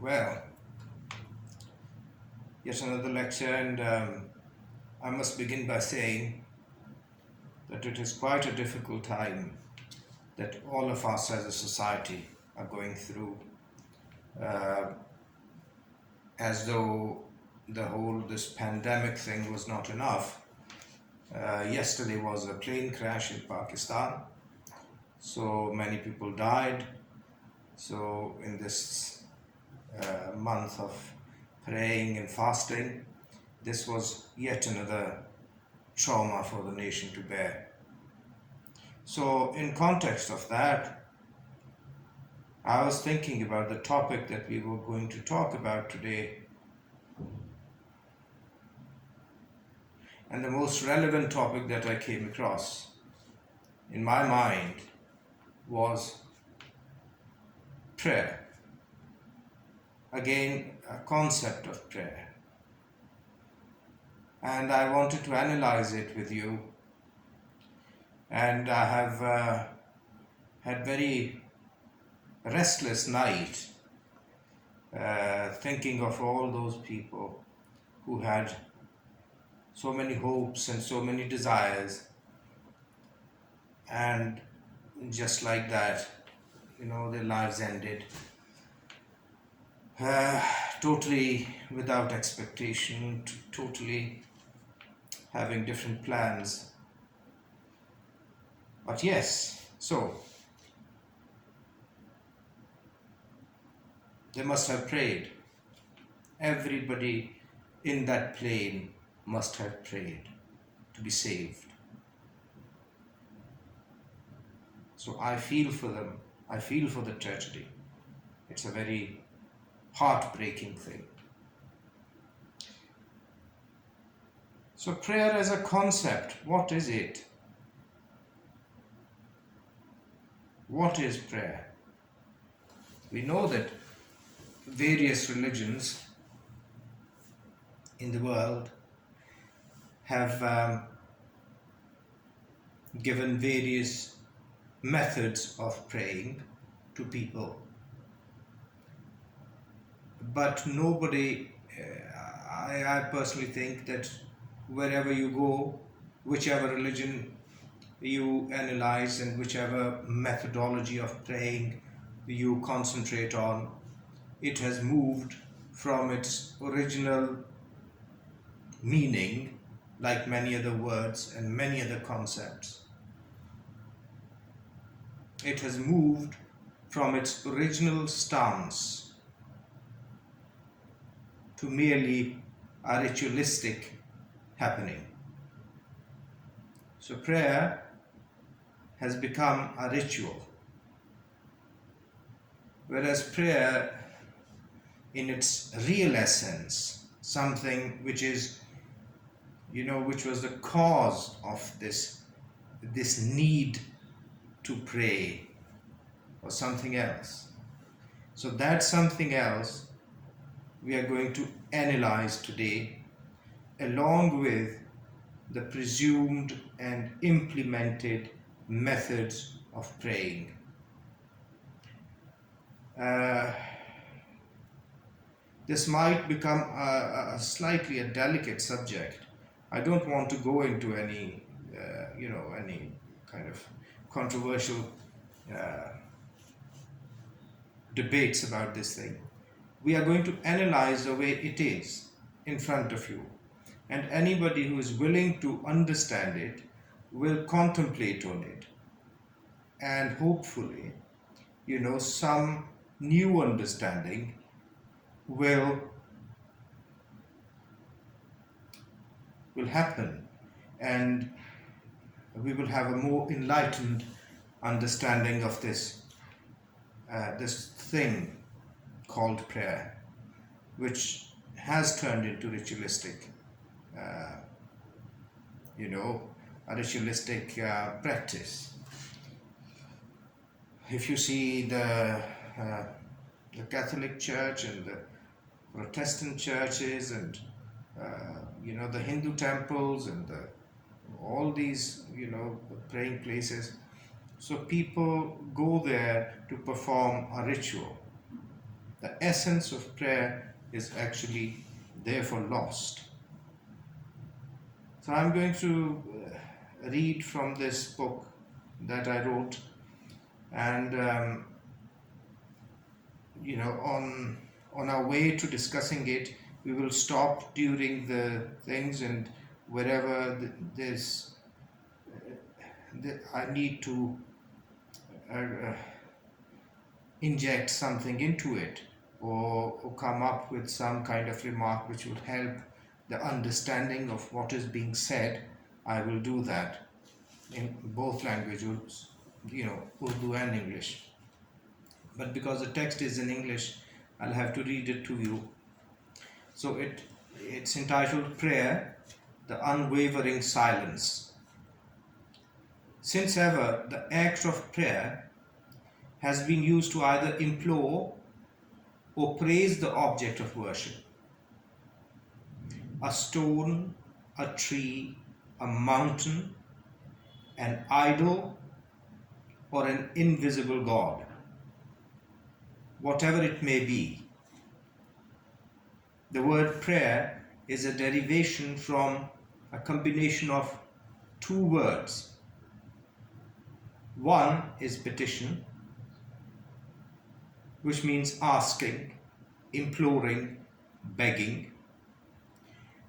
Well, yet another lecture, and I must begin by saying that it is quite a difficult time that all of us as a society are going through, uh, as though the whole this pandemic thing was not enough. Yesterday was a plane crash in Pakistan, so many people died. So, in this month of praying and fasting, this was yet another trauma for the nation to bear. So, in context of that, I was thinking about the topic that we were going to talk about today, and the most relevant topic that I came across in my mind was prayer. Again, a concept of prayer. And I wanted to analyze it with you. And I have had very restless night thinking of all those people who had so many hopes and so many desires, and just like that, their lives ended, uh, totally without expectation, totally having different plans. But yes, so they must have prayed. Everybody in that plane must have prayed to be saved. So I feel for them. I feel for the tragedy. It's a very heartbreaking thing. So prayer as a concept, what is it? What is prayer? We know that various religions in the world have given various methods of praying to people, but nobody, I personally think that wherever you go, whichever religion you analyze and whichever methodology of praying you concentrate on, it has moved from its original meaning, like many other words and many other concepts. It has moved from its original stance to merely a ritualistic happening. So prayer has become a ritual, whereas prayer in its real essence, something which is, which was the cause of this need to pray, or something else. So that something else we are going to analyze today, along with the presumed and implemented methods of praying. This might become a slightly a delicate subject. I don't want to go into any, any kind of controversial debates about this thing. We are going to analyze the way it is in front of you, and anybody who is willing to understand it will contemplate on it, and hopefully, some new understanding will happen, and we will have a more enlightened understanding of this thing called prayer, which has turned into ritualistic, a ritualistic practice. If you see the Catholic Church and the Protestant churches and the Hindu temples and all these praying places, so people go there to perform a ritual. The essence of prayer is actually therefore lost. So I'm going to read from this book that I wrote, and on our way to discussing it, we will stop during the things, and wherever I need to uh, inject something into it, or come up with some kind of remark which would help the understanding of what is being said, I will do that in both languages, Urdu and English. But because the text is in English, I'll have to read it to you. So it's entitled Prayer, the Unwavering Silence. Since ever, the act of prayer has been used to either implore or praise the object of worship. A stone, a tree, a mountain, an idol, or an invisible God, whatever it may be. The word prayer is a derivation from a combination of two words. One is petition, which means asking, imploring, begging.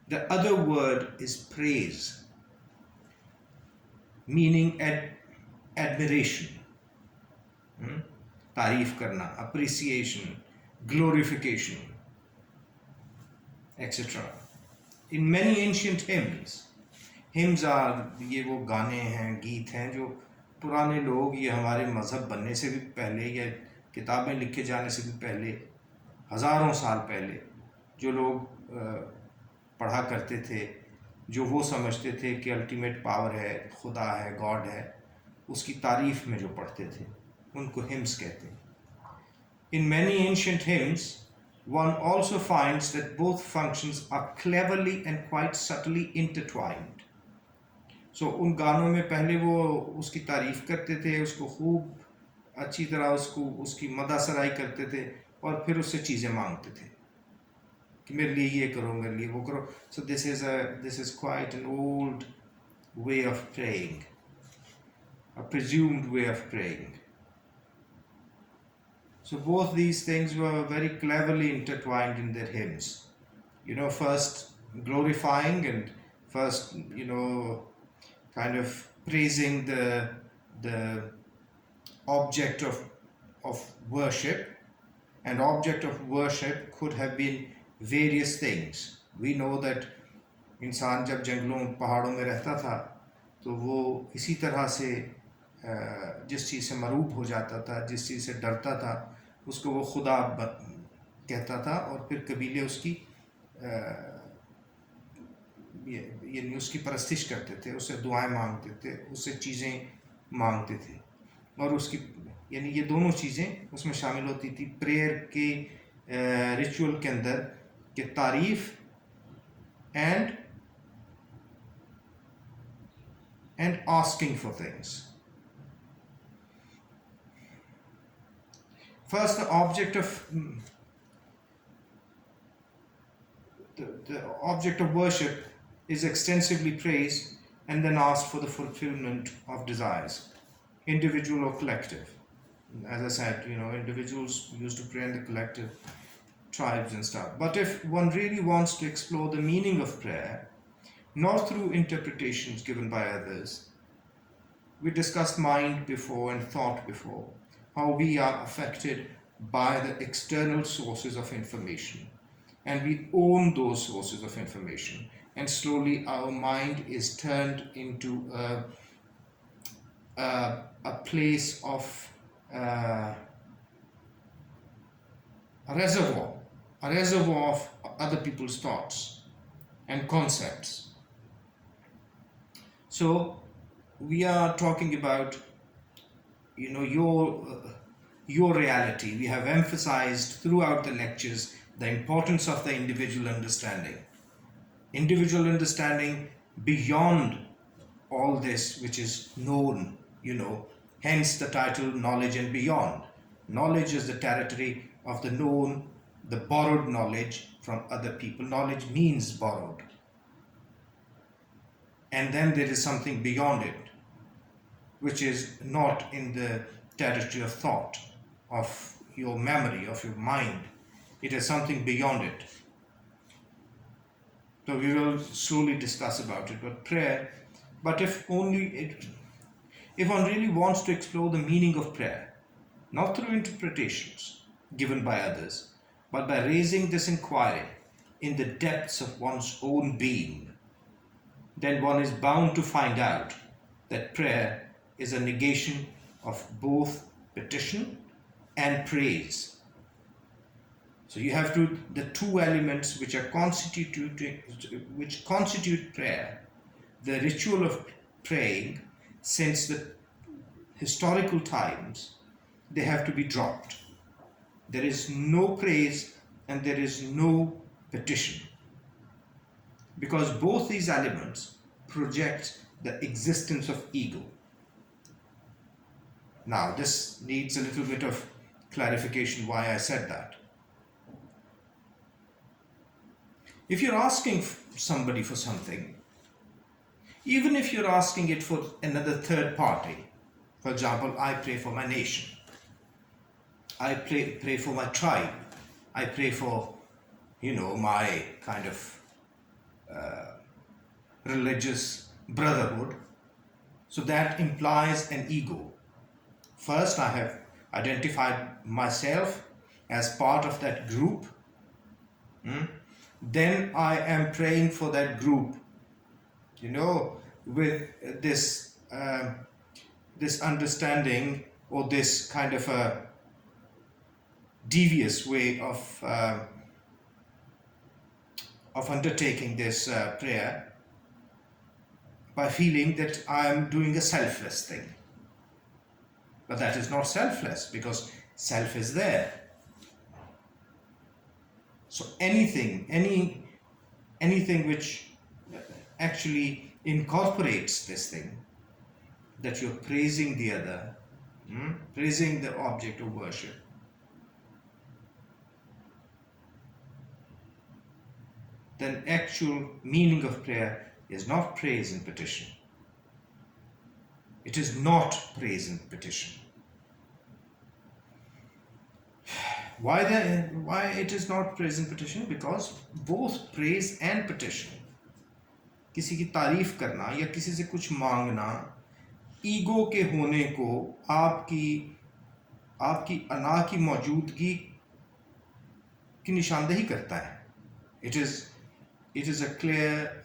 The other word is praise, meaning admiration, तारीफ करना, appreciation, glorification, etc. In many ancient hymns are ये वो गाने हैं, गीत हैं जो पुराने लोग, ये हमारे मज़हब बनने से भी पहले या किताबें लिखे जाने से भी पहले, हज़ारों साल पहले जो लोग पढ़ा करते थे, जो वो समझते थे कि अल्टीमेट पावर है, खुदा है, गॉड है, उसकी तारीफ में जो पढ़ते थे, उनको हिम्स कहते हैं. In many ancient hymns, one also finds that both functions are cleverly and quite subtly intertwined. So उन गानों में पहले वो उसकी तारीफ करते थे, उसको खूब अच्छी तरह उसकी मदासराई करते थे, और फिर उससे चीज़ें मांगते थे कि मेरे लिए ये करो, मेरे लिए वो करो. So this is quite an old way of praying, a presumed way of praying. So both these things were very cleverly intertwined in their hymns. First glorifying, and first, kind of praising the object of worship. And object of worship could have been various things. We know that इंसान जब जंगलों पहाड़ों में रहता था तो वो इसी तरह से जिस चीज़ से मरूब हो जाता था, जिस चीज़ से डरता था, उसको वो खुदा कहता था, और फिर कबीले उसकी उसकी परस्तिश करते थे, उससे दुआएं मांगते थे, उससे चीज़ें मांगते थे, और उसकी ये दोनों चीज़ें उसमें शामिल होती थी प्रेयर के रिचुअल के अंदर, कि तारीफ and asking for things. First, the object of worship is extensively praised and then asked for the fulfillment of desires, individual or collective. As I said, individuals used to pray in the collective, tribes and stuff. But if one really wants to explore the meaning of prayer, not through interpretations given by others, we discussed mind before and thought before, how we are affected by the external sources of information, and we own those sources of information, and slowly our mind is turned into a place of a reservoir of other people's thoughts and concepts. So we are talking about your reality. We have emphasized throughout the lectures the importance of the individual understanding beyond all this which is known, hence the title Knowledge and Beyond. Knowledge is the territory of the known, the borrowed knowledge from other people. Knowledge means borrowed. And then there is something beyond it, which is not in the territory of thought, of your memory, of your mind. It is something beyond it. So we will slowly discuss about it. But if one really wants to explore the meaning of prayer, not through interpretations given by others, but by raising this inquiry in the depths of one's own being, then one is bound to find out that prayer is a negation of both petition and praise. So you have the two elements which constitute prayer, the ritual of praying since the historical times, they have to be dropped. There is no praise and there is no petition, because both these elements project the existence of ego. Now, this needs a little bit of clarification why I said that. If you're asking somebody for something, even if you're asking it for another third party, for example, I pray for my nation, I pray for my tribe, I pray for, my kind of religious brotherhood. So that implies an ego. First, I have identified myself as part of that group. Then I am praying for that group, with this understanding, or this kind of a devious way of undertaking this prayer, by feeling that I am doing a selfless thing. But that is not selfless, because self is there. So anything which actually incorporates this thing, that you're praising the other, praising the object of worship, then actual meaning of prayer is not praise and petition. It is not praise and petition. Why it is not praise and petition? Because both praise and petition, किसी की तारीफ करना या किसी से कुछ मांगना, ego के होने को, आपकी अना की मौजूदगी की निशानदेही करता है. It is a clear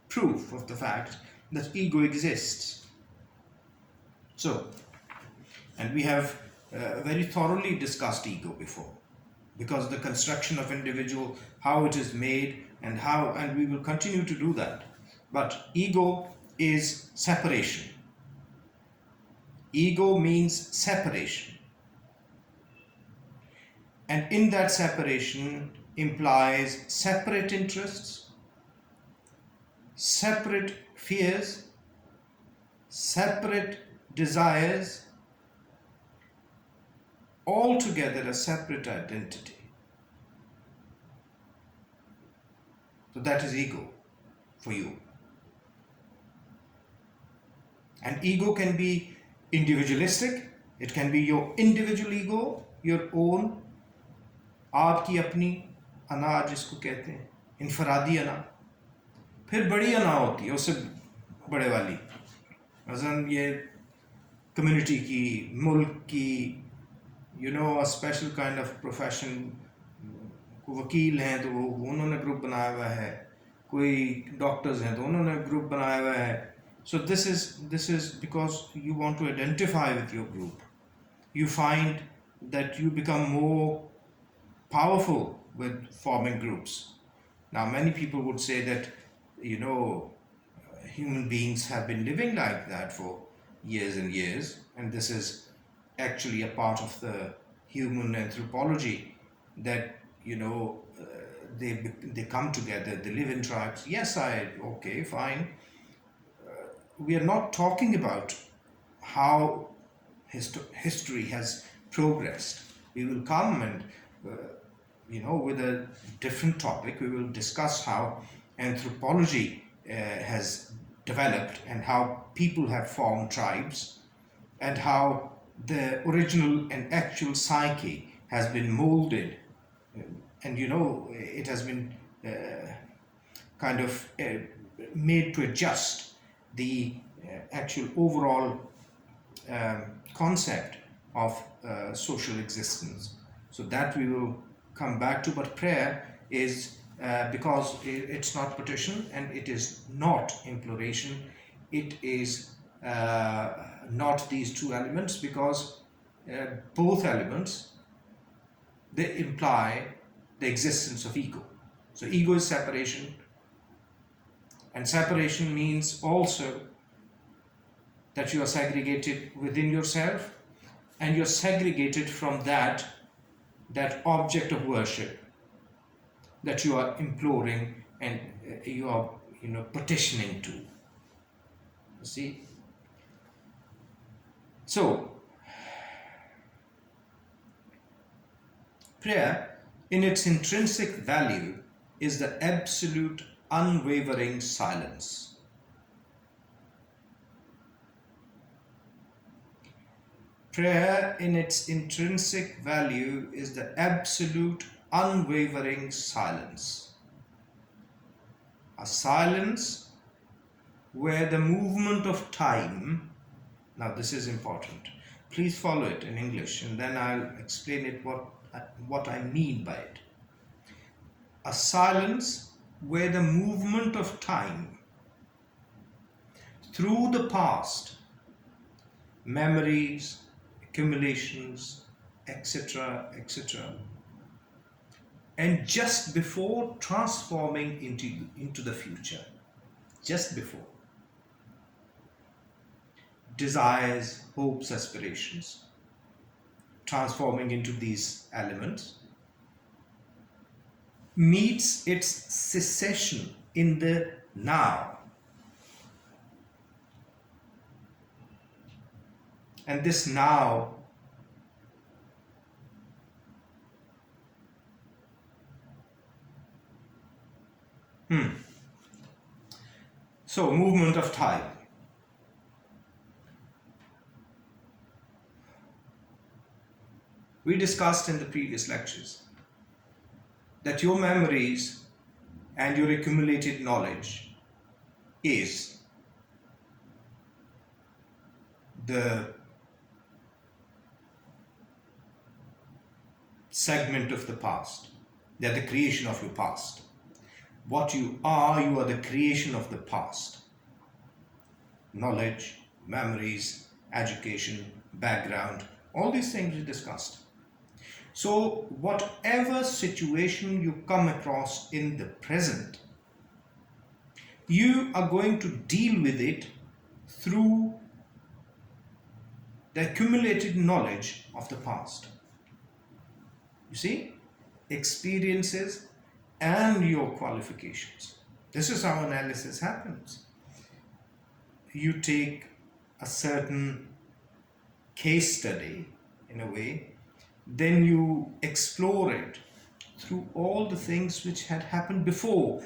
proof of the fact that ego exists. So, and we have very thoroughly discussed ego before, because the construction of individual, how it is made, and we will continue to do that. But ego is separation. Ego means separation. And in that separation implies separate interests, separate fears, separate desires, altogether a separate identity. So that is ego for you. And ego can be individualistic. It can be your individual ego, your own, आपकी अपनी अना जिसको कहते हैं, इनफरादी अना. फिर बड़ी अना होती है, उससे बड़े वाली, मसलन ये कम्युनिटी की, मुल्क की, a special kind of profession. कोई वकील हैं तो उन्होंने ग्रुप बनाया हुआ है, कोई डॉक्टर्स हैं तो उन्होंने ग्रुप बनाया हुआ है. So this is because you want to identify with your group. You find that you become more powerful with forming groups. Now, many people would say that, human beings have been living like that for years and years, and this is actually a part of the human anthropology, that, they come together, they live in tribes. Yes, okay, fine. We are not talking about how history has progressed. We will come and, with a different topic, we will discuss how anthropology has developed and how people have formed tribes and how the original and actual psyche has been molded, and it has been kind of made to adjust the actual overall concept of social existence. So that we will come back to, but prayer is because it's not petition and it is not imploration, it is not these two elements, because both elements, they imply the existence of ego. So ego is separation, and separation means also that you are segregated within yourself, and you're segregated from that object of worship that you are imploring and you are petitioning to. You see? So prayer, in its intrinsic value, is the absolute unwavering silence. Prayer, in its intrinsic value, is the absolute unwavering silence. A silence where the movement of time, now this is important, please follow it in English and then I'll explain it what I mean by it. A silence where the movement of time through the past, memories, accumulations, etc., etc., and just before transforming into the future, just before, desires, hopes, aspirations, transforming into these elements, meets its cessation in the now. And this now so movement of time. We discussed in the previous lectures that your memories and your accumulated knowledge is the segment of the past. They are the creation of your past. What you are the creation of the past. Knowledge, memories, education, background, all these things we discussed. So whatever situation you come across in the present, you are going to deal with it through the accumulated knowledge of the past. You see, experiences and your qualifications. This is how analysis happens. You take a certain case study in a way, then you explore it through all the things which had happened before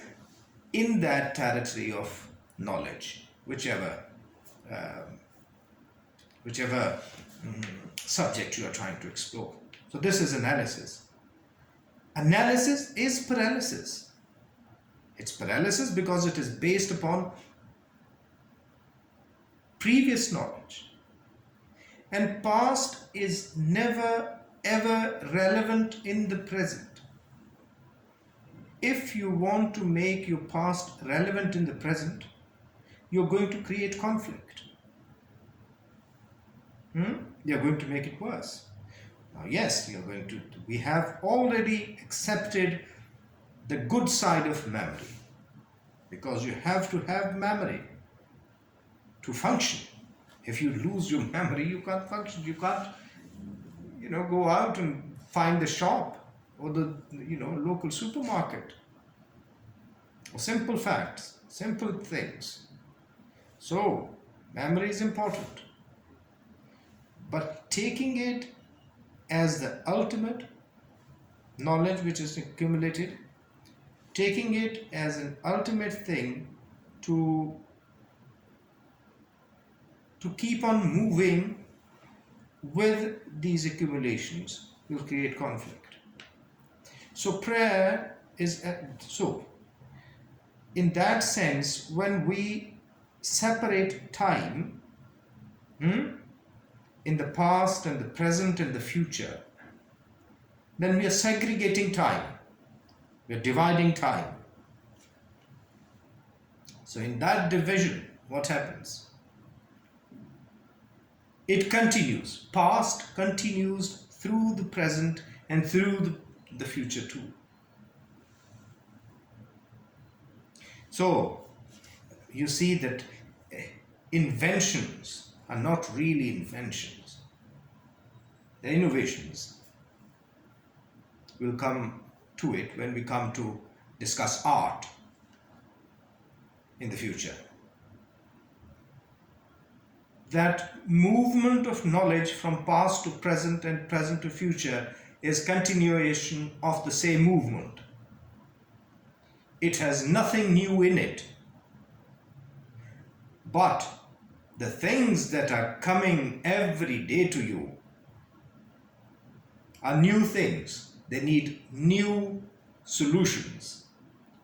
in that territory of knowledge, whichever subject you are trying to explore. So this is analysis. Analysis is paralysis. It's paralysis because it is based upon previous knowledge. And past is never ever relevant in the present. If you want to make your past relevant in the present, you're going to create conflict. You're going to make it worse. Now, yes, we have already accepted the good side of memory, because you have to have memory to function. If you lose your memory, you can't function. You can't, go out and find the shop or the, local supermarket. Or simple facts, simple things. So, memory is important. but taking it as the ultimate knowledge which is accumulated, taking it as an ultimate thing to keep on moving with these accumulations will create conflict. So prayer is so in that sense, when we separate time in the past and the present and the future, then we are segregating time, we are dividing time. So in that division, what happens? It continues. Past continues through the present and through the future too. So you see that inventions are not really inventions. They're innovations. We'll come to it when we come to discuss art in the future. That movement of knowledge from past to present and present to future is continuation of the same movement. It has nothing new in it. But the things that are coming every day to you are new things. They need new solutions.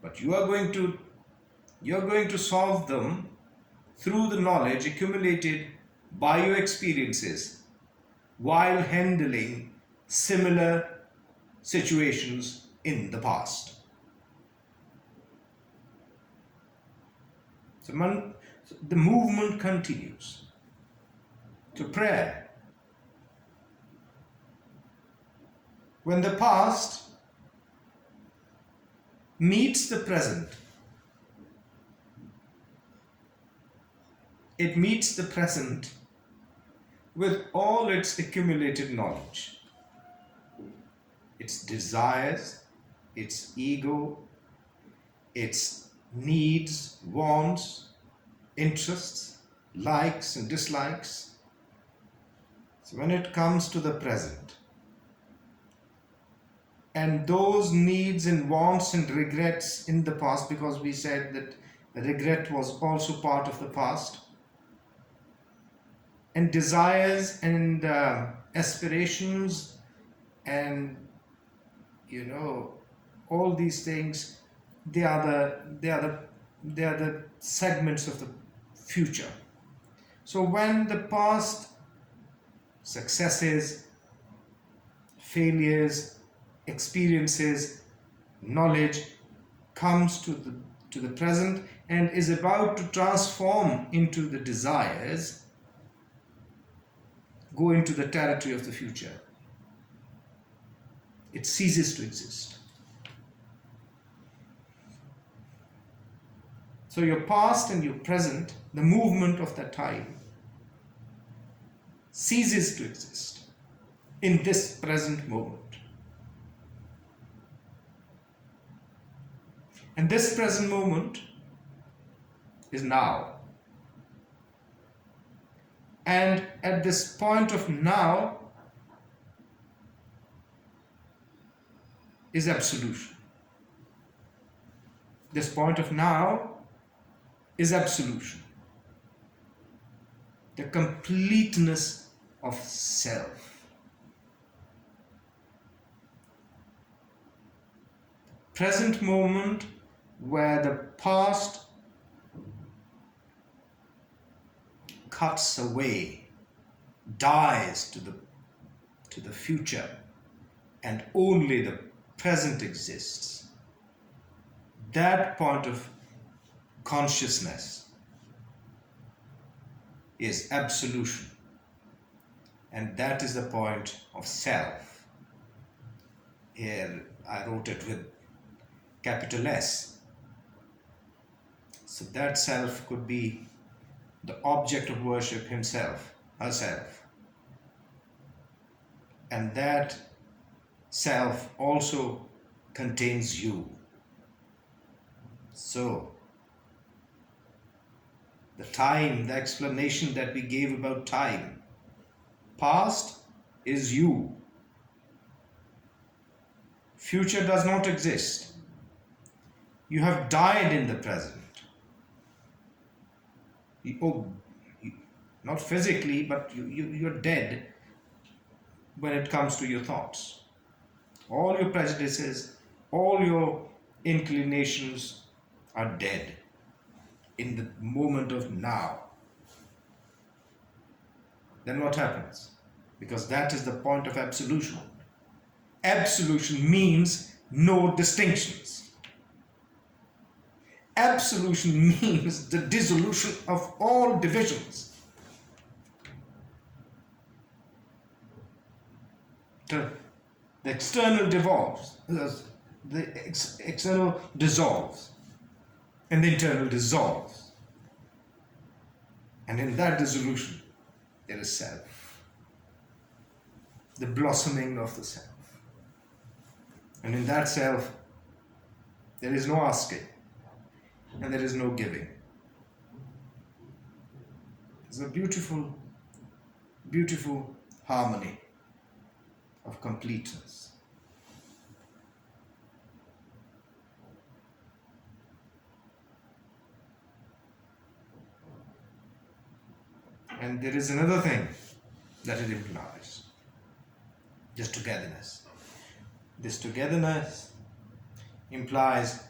But you are going to solve them through the knowledge accumulated by your experiences while handling similar situations in the past. So the movement continues. To prayer. When the past meets the present, it meets the present with all its accumulated knowledge, its desires, its ego, its needs, wants, interests, likes and dislikes. So when it comes to the present, and those needs and wants and regrets in the past, because we said that regret was also part of the past, and desires and aspirations and all these things, they are the segments of the future. So when the past successes, failures, experiences, knowledge comes to the present and is about to transform into the desires, go into the territory of the future, it ceases to exist. So your past and your present, the movement of that time, ceases to exist in this present moment. And this present moment is now. And at this point of now is absolution. This point of now is absolution. The completeness of self. Present moment where the past cuts away, dies to the future, and only the present exists. That point of consciousness is absolution, and that is the point of self. Here I wrote it with capital S. So that self could be the object of worship himself, herself. And that self also contains you. So, the time, the explanation that we gave about time Past is you. Future does not exist. You have died in the present. Oh, not physically, but you're dead when it comes to your thoughts. All your prejudices, all your inclinations are dead in the moment of now. Then what happens? Because that is the point of absolution. Absolution means no distinctions. Absolution means the dissolution of all divisions. The external devolves, the external dissolves, and the internal dissolves. And in that dissolution, there is self, the blossoming of the self. And in that self, there is no asking, and there is no giving. It's a beautiful, beautiful harmony of completeness. And there is another thing that it implies, this togetherness. This togetherness implies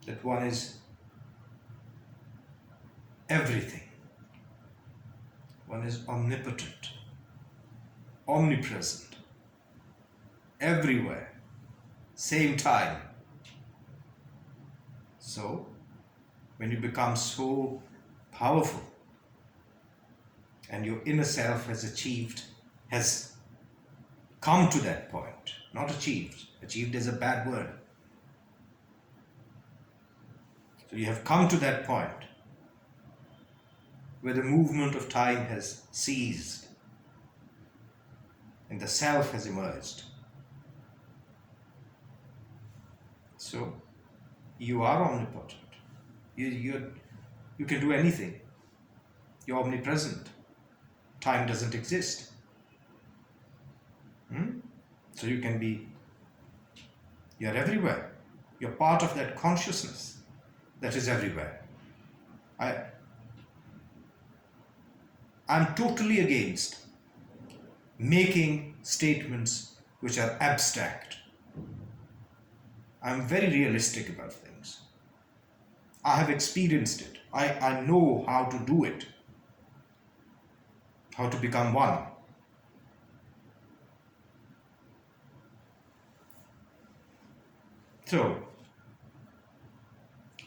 that one is everything. One is omnipotent, omnipresent, everywhere, same time. So, when you become so powerful and your inner self has come to that point, not achieved. Achieved is a bad word. So you have come to that point where the movement of time has ceased and the self has emerged. So you are omnipotent. You can do anything. You're omnipresent. Time doesn't exist. So you're everywhere. You're part of that consciousness that is everywhere. I'm totally against making statements which are abstract. I'm very realistic about things. I have experienced it. I know how to do it, how to become one. So,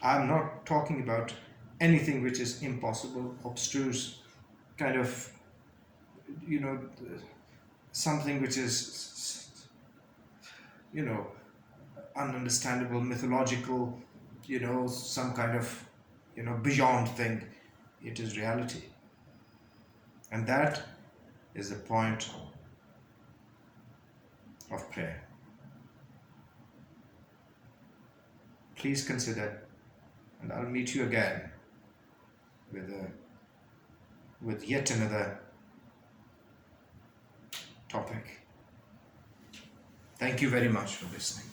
I'm not talking about anything which is impossible, abstruse, kind of, something which is, ununderstandable, mythological, some kind of, beyond thing. It is reality. And that is the point of prayer. Please consider, and I'll meet you again with yet another topic. Thank you very much for listening.